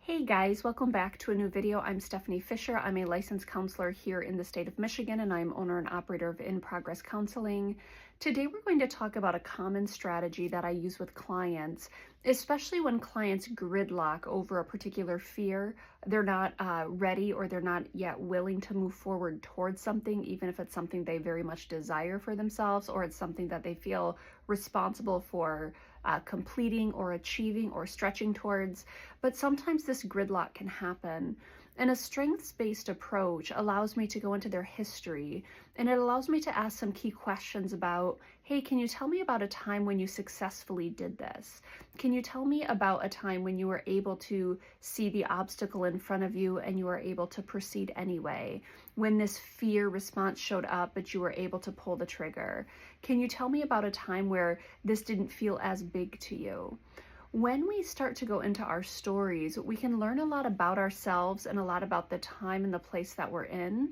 Hey guys, welcome back to a new video. I'm Stephanie Fisher. I'm a licensed counselor here in the state of Michigan, and I'm owner and operator of In Progress Counseling. Today we're going to talk about a common strategy that I use with clients, especially when clients gridlock over a particular fear. They're not ready, or they're not yet willing to move forward towards something, even if it's something they very much desire for themselves, or it's something that they feel responsible for completing or achieving or stretching towards. But sometimes this gridlock can happen. And a strengths-based approach allows me to go into their history, and it allows me to ask some key questions about, hey, can you tell me about a time when you successfully did this? Can you tell me about a time when you were able to see the obstacle in front of you and you were able to proceed anyway? When this fear response showed up, but you were able to pull the trigger? Can you tell me about a time where this didn't feel as big to you? When we start to go into our stories, we can learn a lot about ourselves and a lot about the time and the place that we're in.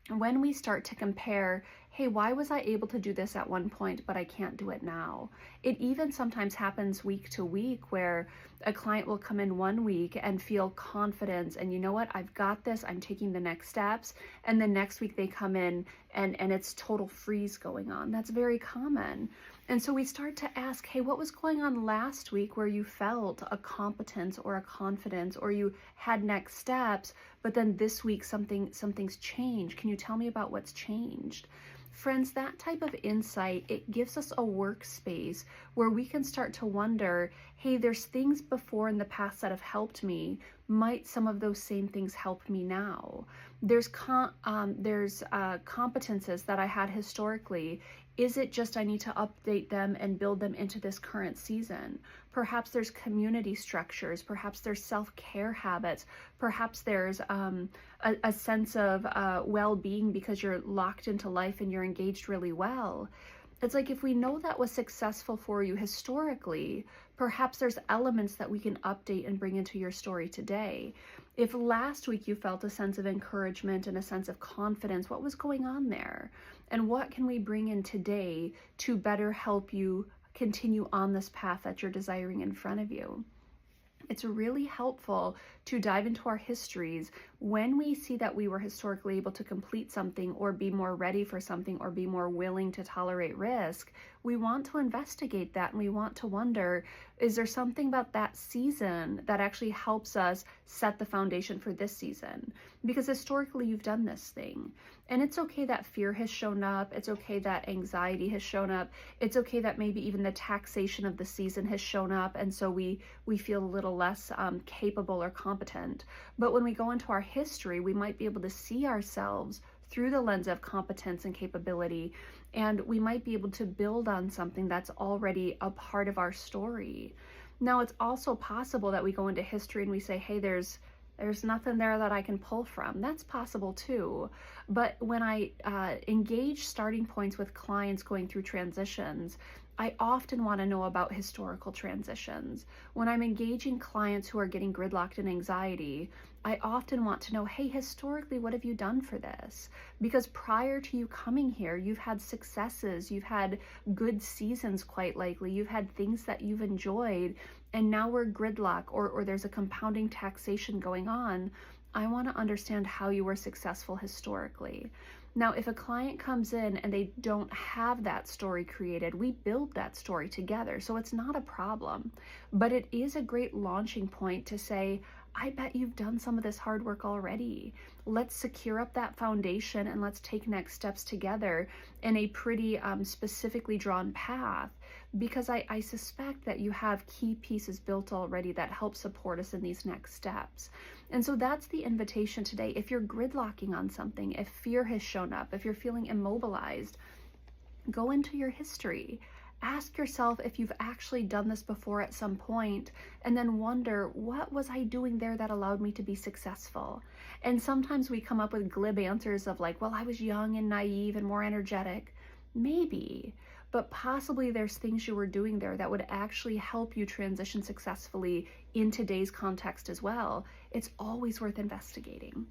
When we start to compare, hey, why was I able to do this at one point, but I can't do it now? It even sometimes happens week to week where a client will come in one week and feel confidence and, you know what, I've got this, I'm taking the next steps. And the next week they come in and it's total freeze going on. That's very common. And so we start to ask, hey, what was going on last week where you felt a competence or a confidence, or you had next steps, but then this week something's changed? Can you tell me about what's changed? Friends, that type of insight, it gives us a workspace where we can start to wonder, hey, there's things before in the past that have helped me. Might some of those same things help me now? There's competences that I had historically. Is it just I need to update them and build them into this current season? Perhaps there's community structures, perhaps there's self-care habits, perhaps there's a sense of well-being because you're locked into life and you're engaged really well. It's like, if we know that was successful for you historically, perhaps there's elements that we can update and bring into your story today. If last week you felt a sense of encouragement and a sense of confidence, what was going on there? And what can we bring in today to better help you continue on this path that you're desiring in front of you? It's really helpful to dive into our histories when we see that we were historically able to complete something, or be more ready for something, or be more willing to tolerate risk. We want to investigate that, and we want to wonder, is there something about that season that actually helps us set the foundation for this season? Because historically you've done this thing. And it's okay that fear has shown up. It's okay that anxiety has shown up. It's okay that maybe even the taxation of the season has shown up, and so we feel a little less capable or competent. But when we go into our history, we might be able to see ourselves through the lens of competence and capability, and we might be able to build on something that's already a part of our story. Now, it's also possible that we go into history and we say, hey, there's nothing there that I can pull from. That's possible too. But when I engage starting points with clients going through transitions, I often want to know about historical transitions. When I'm engaging clients who are getting gridlocked in anxiety, I often want to know, hey, historically, what have you done for this? Because prior to you coming here, you've had successes, you've had good seasons, quite likely, you've had things that you've enjoyed, and now we're gridlock, or there's a compounding taxation going on. I want to understand how you were successful historically. Now, if a client comes in and they don't have that story created, we build that story together, so it's not a problem. But it is a great launching point to say, I bet you've done some of this hard work already. Let's secure up that foundation and let's take next steps together in a pretty specifically drawn path, because I suspect that you have key pieces built already that help support us in these next steps. And so that's the invitation today. If you're gridlocking on something, if fear has shown up, if you're feeling immobilized, go into your history. Ask yourself if you've actually done this before at some point, and then wonder, what was I doing there that allowed me to be successful? And sometimes we come up with glib answers of like, well, I was young and naive and more energetic. Maybe, but possibly there's things you were doing there that would actually help you transition successfully in today's context as well. It's always worth investigating.